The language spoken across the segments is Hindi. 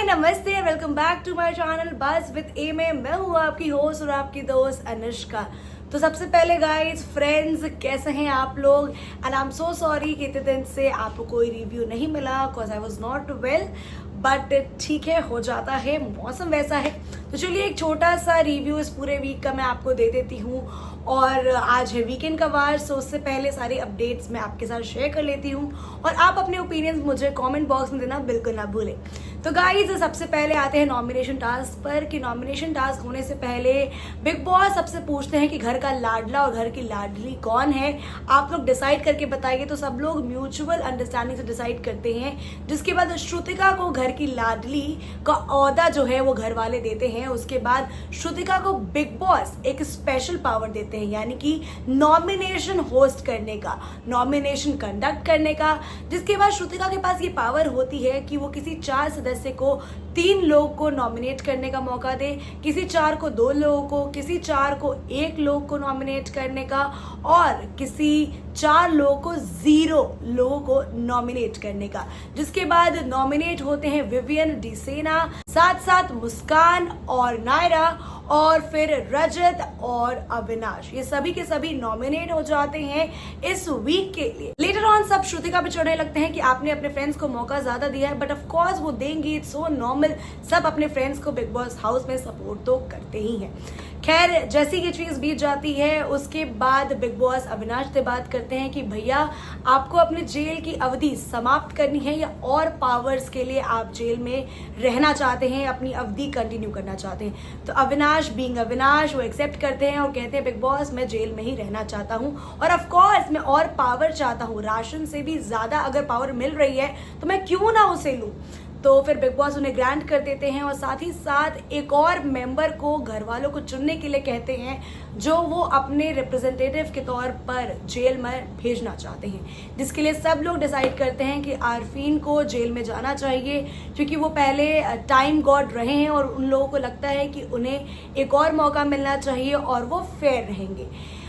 नमस्ते, welcome back to my channel बस विद ए में। मैं हूँ आपकी होस्ट और आपकी दोस्त अनुष्का। तो सबसे पहले गाइस, फ्रेंड्स, कैसे हैं आप लोग? And I am so sorry कि इतने दिन से आपको कोई रिव्यू नहीं मिला because I was not well, but ठीक है, हो जाता है, मौसम वैसा है। तो चलिए एक छोटा सा रिव्यू इस पूरे वीक का मैं आपको दे देती हूँ। और आज है वीकेंड का वार, सो उससे पहले सारी अपडेट्स मैं आपके साथ शेयर कर लेती हूँ और आप अपने ओपिनियंस मुझे कमेंट बॉक्स में देना बिल्कुल ना भूलें। तो गाइस, सबसे पहले आते हैं नॉमिनेशन टास्क पर कि नॉमिनेशन टास्क होने से पहले बिग बॉस सबसे पूछते हैं कि घर का लाडला और घर की लाडली कौन है। आप लोग डिसाइड करके बताइए। तो सब लोग म्यूचुअल अंडरस्टैंडिंग से डिसाइड करते हैं, जिसके बाद श्रुतिका को घर की लाडली का ओहदा जो है वो घर वाले देते हैं। उसके बाद श्रुतिका को बिग बॉस एक स्पेशल पावर देते हैं, यानी कि नॉमिनेशन होस्ट करने का, नॉमिनेशन कंडक्ट करने का। जिसके बाद श्रुतिका के पास ये पावर होती है कि वो किसी 4 सदस्य को 3 लोग को नॉमिनेट करने का मौका दे, किसी 4 को 2 लोगों को, किसी 4 को 1 लोग को नॉमिनेट करने का, और किसी 4 लोगों को 0 लोगों को नॉमिनेट करने का। जिसके बाद नॉमिनेट होते हैं विवियन डिसेना, साथ साथ मुस्कान और नायरा, और फिर रजत और अविनाश। ये सभी के सभी नॉमिनेट हो जाते हैं इस वीक के लिए। लेटर ऑन सब श्रुतिका पे चढ़ने लगते हैं कि आपने अपने फ्रेंड्स को मौका ज्यादा दिया है, बट ऑफ कोर्स वो देंगे, इट्स सो नॉर्मल। सब अपने फ्रेंड्स को बिग बॉस हाउस में सपोर्ट तो करते ही हैं। खैर, जैसी ये चीज बीत जाती है उसके बाद बिग बॉस अविनाश से बात करते हैं कि भैया, आपको अपने जेल की अवधि समाप्त करनी है या और पावर्स के लिए आप जेल में रहना चाहते हैं, अपनी अवधि कंटिन्यू करना चाहते हैं। तो अविनाश बीइंग अविनाश वो एक्सेप्ट करते हैं और कहते हैं बिग बॉस, मैं जेल में ही रहना चाहता हूँ और ऑफ कोर्स मैं और पावर चाहता हूँ। राशन से भी ज्यादा अगर पावर मिल रही है तो मैं क्यों ना उसे लूं। तो फिर बिग बॉस उन्हें ग्रांट कर देते हैं और साथ ही साथ एक और मेंबर को घर वालों को चुनने के लिए कहते हैं, जो वो अपने रिप्रेजेंटेटिव के तौर पर जेल में भेजना चाहते हैं। जिसके लिए सब लोग डिसाइड करते हैं कि आरफीन को जेल में जाना चाहिए, क्योंकि वो पहले टाइम गॉड रहे हैं और उन लोगों को लगता है कि उन्हें एक और मौका मिलना चाहिए और वो फेयर रहेंगे।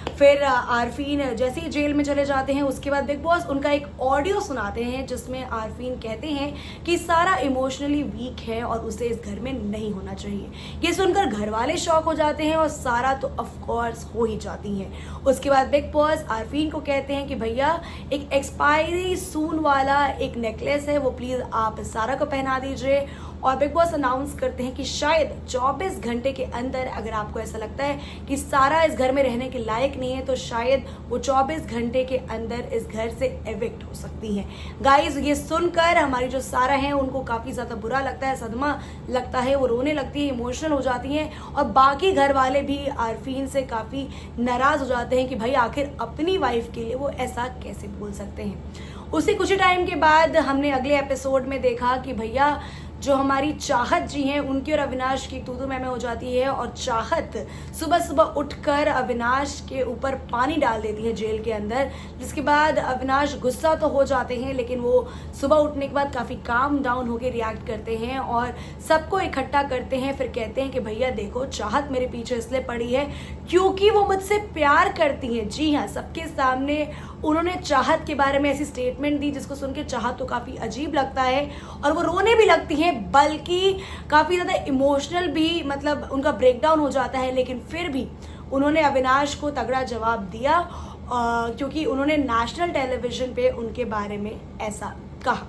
फिर आरफीन जैसे ही जेल में चले जाते हैं, उसके बाद बिग बॉस उनका एक ऑडियो सुनाते हैं जिसमें आरफीन कहते हैं कि सारा इमोशनली वीक है और उसे इस घर में नहीं होना चाहिए। ये सुनकर घर वाले शॉक हो जाते हैं और सारा तो ऑफ कोर्स हो ही जाती हैं। उसके बाद बिग बॉस आरफीन को कहते हैं कि भैया, एक एक्सपायरी सून वाला एक नेकलेस है, वो प्लीज आप सारा को पहना दीजिए। और बिग बॉस अनाउंस करते हैं कि शायद 24 घंटे के अंदर, अगर आपको ऐसा लगता है कि सारा इस घर में रहने के लायक नहीं है, तो शायद वो 24 घंटे के अंदर इस घर से एविक्ट हो सकती हैं। गाइज, ये सुनकर हमारी जो सारा है उनको काफी ज्यादा बुरा लगता है, सदमा लगता है, वो रोने लगती है, इमोशनल हो जाती हैं। और बाकी घर वाले भी आरफीन से काफी नाराज हो जाते हैं कि भाई, आखिर अपनी वाइफ के लिए वो ऐसा कैसे बोल सकते हैं। उसी कुछ टाइम के बाद हमने अगले एपिसोड में देखा कि भैया, जो हमारी चाहत जी हैं, उनकी और अविनाश की तू मैं हो जाती है और चाहत सुबह सुबह उठकर अविनाश के ऊपर पानी डाल देती है जेल के अंदर। जिसके बाद अविनाश गुस्सा तो हो जाते हैं, लेकिन वो सुबह उठने के बाद काफी काम डाउन होकर रिएक्ट करते हैं और सबको इकट्ठा करते हैं। फिर कहते हैं कि भैया देखो, चाहत मेरे पीछे इसलिए पड़ी है क्योंकि वो मुझसे प्यार करती है। जी हाँ, सबके सामने उन्होंने चाहत के बारे में ऐसी स्टेटमेंट दी जिसको सुन के चाहत तो काफी अजीब लगता है और वो रोने भी लगती है, बल्कि काफी ज्यादा इमोशनल भी, मतलब उनका ब्रेकडाउन हो जाता है। लेकिन फिर भी उन्होंने अविनाश को तगड़ा जवाब दिया, क्योंकि उन्होंने नेशनल टेलीविजन पे उनके बारे में ऐसा कहा।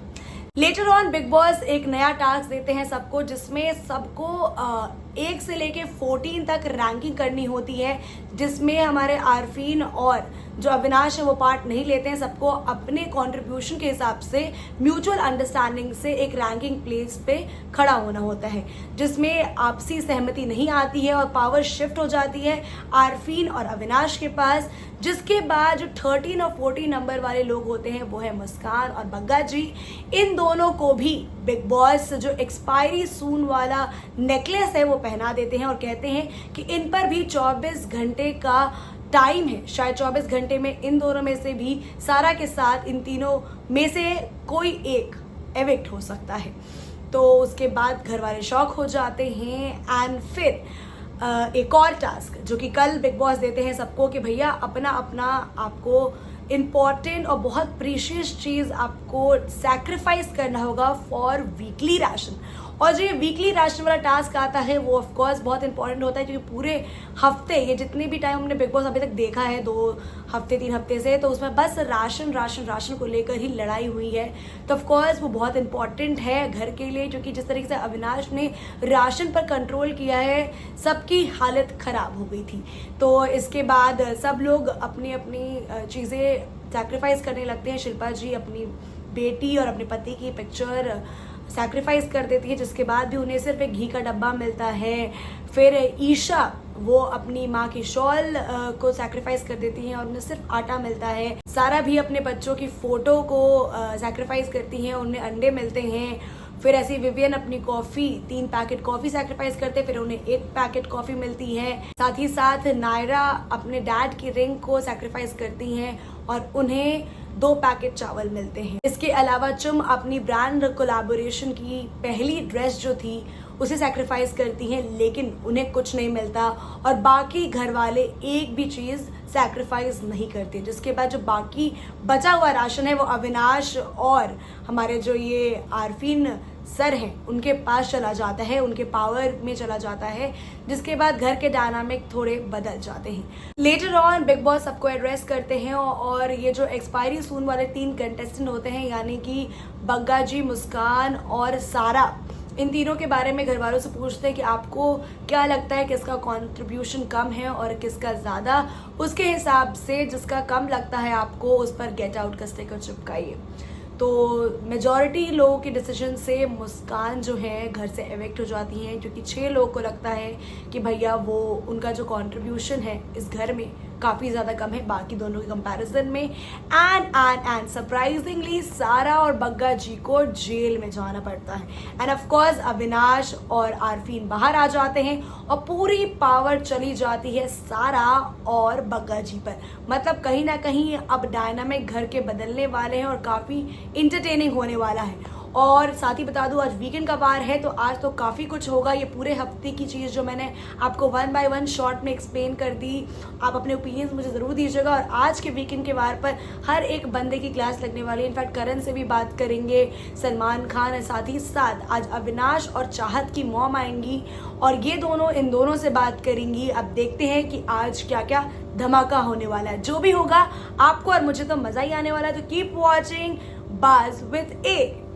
लेटर ऑन बिग बॉस एक नया टास्क देते हैं सबको, जिसमें सबको 1 से लेके 14 तक रैंकिंग करनी होती है, जिसमें हमारे आरफीन और जो अविनाश है वो पार्ट नहीं लेते हैं। सबको अपने कंट्रीब्यूशन के हिसाब से म्यूचुअल अंडरस्टैंडिंग से एक रैंकिंग प्लेस पे खड़ा होना होता है, जिसमें आपसी सहमति नहीं आती है और पावर शिफ्ट हो जाती है आरफीन और अविनाश के पास। जिसके बाद जो 13 और 14 नंबर वाले लोग होते हैं वो है मुस्कान और बग्गा जी। इन दोनों को भी बिग बॉस जो एक्सपायरी सून वाला नेकलेस है वो पहना देते हैं और कहते हैं कि इन पर भी 24 घंटे का टाइम है। शायद 24 घंटे में इन दोनों में से भी, सारा के साथ इन तीनों में से कोई एक एविक्ट हो सकता है। तो उसके बाद घर वाले शॉक हो जाते हैं। एंड फिर एक और टास्क जो कि कल बिग बॉस देते हैं सबको कि भैया, अपना अपना आपको इम्पॉर्टेंट और बहुत प्रीशियस चीज़ आपको सैक्रिफाइस करना होगा फॉर वीकली राशन। और जो ये वीकली राशन वाला टास्क आता है वो ऑफ कोर्स बहुत इंपॉर्टेंट होता है, क्योंकि पूरे हफ्ते ये जितने भी टाइम हमने बिग बॉस अभी तक देखा है 2 हफ्ते 3 हफ्ते से, तो उसमें बस राशन राशन राशन को लेकर ही लड़ाई हुई है। तो ऑफ कोर्स वो बहुत इंपॉर्टेंट है घर के लिए, क्योंकि जिस तरीके से अविनाश ने राशन पर कंट्रोल किया है सबकी हालत खराब हो गई थी। तो इसके बाद सब लोग अपनी अपनी चीज़ें सैक्रिफाइस करने लगते हैं। शिल्पा जी अपनी बेटी और अपने पति की पिक्चर सैक्रिफाइस कर देती है, जिसके बाद भी उन्हें सिर्फ एक घी का डब्बा मिलता है। फिर ईशा वो अपनी माँ की शॉल को सैक्रिफाइस कर देती हैं और उन्हें सिर्फ आटा मिलता है। सारा भी अपने बच्चों की फोटो को सैक्रिफाइस करती हैं, उन्हें अंडे मिलते हैं। फिर ऐसी विवियन अपनी कॉफ़ी 3 पैकेट कॉफ़ी सैक्रिफाइस करते, फिर उन्हें 1 पैकेट कॉफ़ी मिलती है। साथ ही साथ नायरा अपने डैड की रिंग को सैक्रिफाइस करती हैं और उन्हें 2 पैकेट चावल मिलते हैं। इसके अलावा चुम अपनी ब्रांड कोलैबोरेशन की पहली ड्रेस जो थी उसे सैक्रिफाइस करती हैं, लेकिन उन्हें कुछ नहीं मिलता और बाकी घर वाले एक भी चीज़ सैक्रिफाइस नहीं करते। जिसके बाद जो बाकी बचा हुआ राशन है वो अविनाश और हमारे जो ये आरफीन सर हैं उनके पास चला जाता है, उनके पावर में चला जाता है, जिसके बाद घर के डायनामिक थोड़े बदल जाते हैं। लेटर ऑन बिग बॉस सबको एड्रेस करते हैं और ये जो एक्सपायरी सून वाले 3 कंटेस्टेंट होते हैं, यानी कि बग्गा जी, मुस्कान और सारा, इन तीनों के बारे में घर वालों से पूछते हैं कि आपको क्या लगता है किसका कंट्रीब्यूशन कम है और किसका ज़्यादा। उसके हिसाब से जिसका कम लगता है आपको उस पर गेट आउट का स्टिकर चिपकाइए। तो मेजॉरिटी लोगों के डिसीजन से मुस्कान जो है घर से एविक्ट हो जाती हैं, क्योंकि 6 लोगों को लगता है कि भैया वो उनका जो कंट्रीब्यूशन है इस घर में काफ़ी ज़्यादा कम है बाकी दोनों के कंपैरिजन में। एंड सरप्राइजिंगली सारा और बग्गा जी को जेल में जाना पड़ता है। एंड ऑफ कोर्स अविनाश और आरफीन बाहर आ जाते हैं और पूरी पावर चली जाती है सारा और बग्गा जी पर। मतलब कहीं ना कहीं अब डायनामिक घर के बदलने वाले हैं और काफ़ी इंटरटेनिंग होने वाला है। और साथ ही बता दूं आज वीकेंड का वार है, तो आज तो काफ़ी कुछ होगा। ये पूरे हफ्ते की चीज़ जो मैंने आपको 1 बाय 1 शॉर्ट में एक्सप्लेन कर दी, आप अपने ओपिनियंस मुझे ज़रूर दीजिएगा। और आज के वीकेंड के वार पर हर एक बंदे की क्लास लगने वाली है। इनफैक्ट करण से भी बात करेंगे, सलमान खान है, साथ ही साथ आज अविनाश और चाहत की मॉम आएंगी और ये दोनों इन दोनों से बात करेंगी। अब देखते हैं कि आज क्या क्या धमाका होने वाला है। जो भी होगा आपको और मुझे तो मज़ा ही आने वाला है। तो कीप वॉचिंग बाज विद ए।